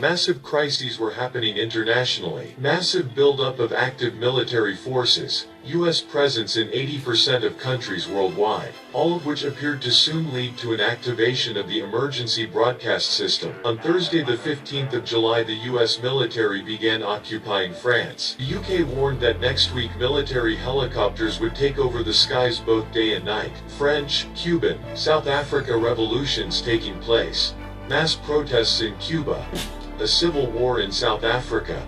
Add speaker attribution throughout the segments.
Speaker 1: Massive crises were happening internationally. Massive buildup of active military forces, U.S. presence in 80% of countries worldwide, all of which appeared to soon lead to an activation of the emergency broadcast system. On Thursday the 15th of July, the U.S. military began occupying France. The UK warned that next week military helicopters would take over the skies both day and night. French, Cuban, South Africa revolutions taking place. Mass protests in Cuba. A civil war in South Africa.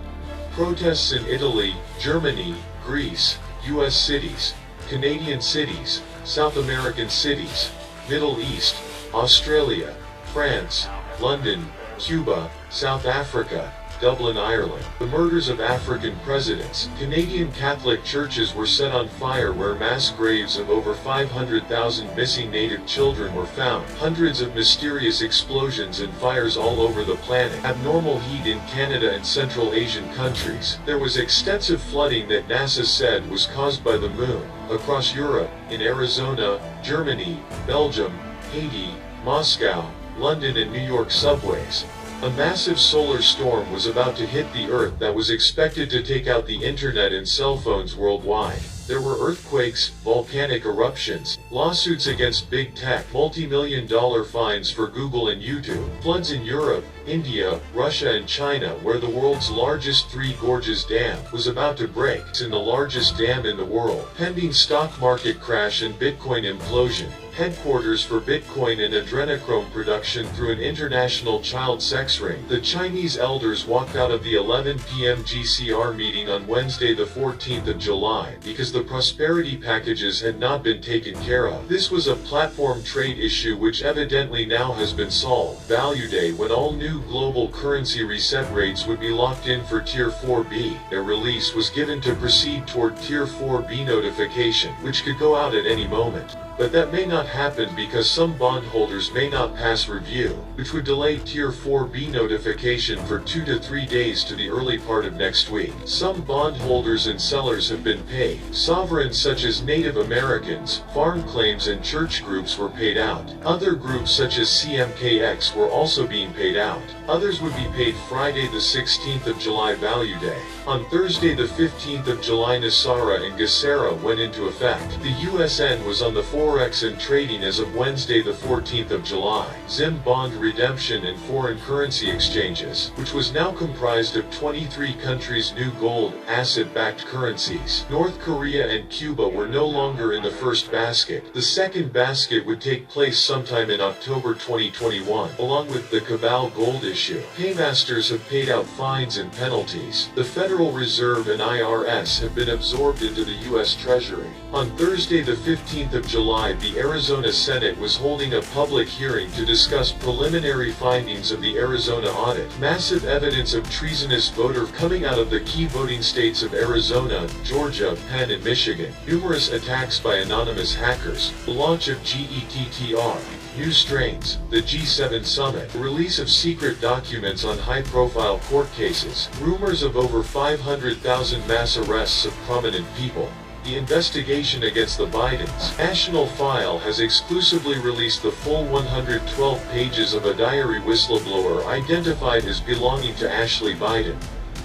Speaker 1: Protests in Italy, Germany, Greece, U.S. cities, Canadian cities, South American cities, Middle East, Australia, France, London, Cuba, South Africa, Dublin, Ireland. The murders of African presidents. Canadian Catholic churches were set on fire where mass graves of over 500,000 missing native children were found. Hundreds of mysterious explosions and fires all over the planet. Abnormal heat in Canada and Central Asian countries. There was extensive flooding that NASA said was caused by the moon. Across Europe, in Arizona, Germany, Belgium, Haiti, Moscow, London and New York subways. A massive solar storm was about to hit the Earth that was expected to take out the internet and cell phones worldwide. There were earthquakes, volcanic eruptions, lawsuits against big tech, multi-million-dollar fines for Google and YouTube, floods in Europe, India, Russia and China where the world's largest Three Gorges Dam was about to break. It's in the largest dam in the world. Pending stock market crash and Bitcoin implosion. Headquarters for Bitcoin and adrenochrome production through an international child sex ring. The Chinese elders walked out of the 11 p.m. GCR meeting on Wednesday the 14th of July because the prosperity packages had not been taken care of. This was a platform trade issue which evidently now has been solved. Value Day, when all new global currency reset rates would be locked in for Tier 4B. A release was given to proceed toward Tier 4B notification, which could go out at any moment. But that may not happen because some bondholders may not pass review, which would delay Tier 4B notification for 2 to 3 days to the early part of next week. Some bondholders and sellers have been paid. Sovereigns such as Native Americans, farm claims and church groups were paid out. Other groups such as CMKX were also being paid out. Others would be paid Friday the 16th of July Value Day. On Thursday the 15th of July Nasara and Gesera went into effect. The USN was on the Forex and trading as of Wednesday the 14th of July. Zim bond redemption and foreign currency exchanges, which was now comprised of 23 countries' new gold, asset-backed currencies. North Korea and Cuba were no longer in the first basket. The second basket would take place sometime in October 2021, along with the Cabal gold issue. Paymasters have paid out fines and penalties. The Federal Reserve and IRS have been absorbed into the U.S. Treasury. On Thursday the 15th of July, the Arizona Senate was holding a public hearing to discuss preliminary findings of the Arizona audit. Massive evidence of treasonous voter coming out of the key voting states of Arizona, Georgia, Penn and Michigan. Numerous attacks by anonymous hackers. The launch of GETTR. New strains, the G7 summit, release of secret documents on high-profile court cases, rumors of over 500,000 mass arrests of prominent people. The investigation against the Bidens. National File has exclusively released the full 112 pages of a diary whistleblower identified as belonging to Ashley Biden.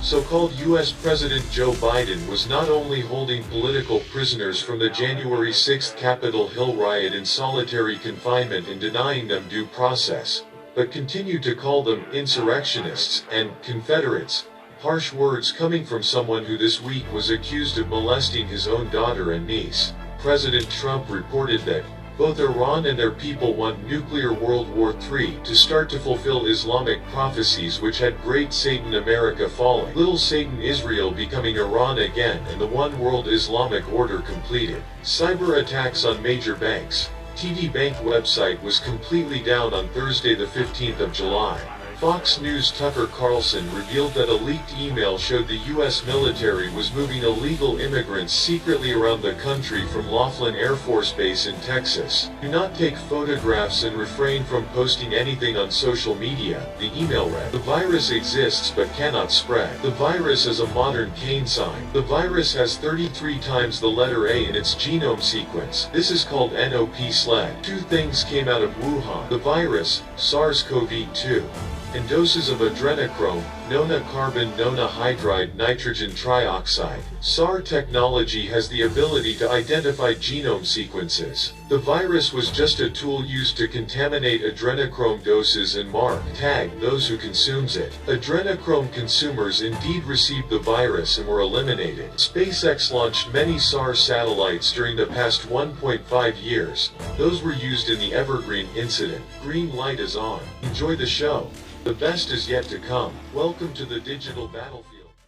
Speaker 1: So-called U.S. President Joe Biden was not only holding political prisoners from the January 6th Capitol Hill riot in solitary confinement and denying them due process, but continued to call them insurrectionists and Confederates. Harsh words coming from someone who this week was accused of molesting his own daughter and niece. President Trump reported that both Iran and their people want nuclear World War III to start to fulfill Islamic prophecies which had Great Satan America falling, Little Satan Israel becoming Iran again, and the One World Islamic Order completed. Cyber attacks on major banks. TD Bank website was completely down on Thursday the 15th of July. Fox News' Tucker Carlson revealed that a leaked email showed the U.S. military was moving illegal immigrants secretly around the country from Laughlin Air Force Base in Texas. Do not take photographs and refrain from posting anything on social media, the email read. The virus exists but cannot spread. The virus is a modern Cain sign. The virus has 33 times the letter A in its genome sequence. This is called NOP SLED. Two things came out of Wuhan. The virus, SARS-CoV-2. and doses of adrenochrome, nona-carbon nona-hydride nitrogen trioxide. SAR technology has the ability to identify genome sequences. The virus was just a tool used to contaminate adrenochrome doses and tag those who consumes it. Adrenochrome consumers indeed received the virus and were eliminated. SpaceX launched many SAR satellites during the past 1.5 years. Those were used in the Evergreen incident. Green light is on. Enjoy the show. The best is yet to come. Welcome to the digital battlefield.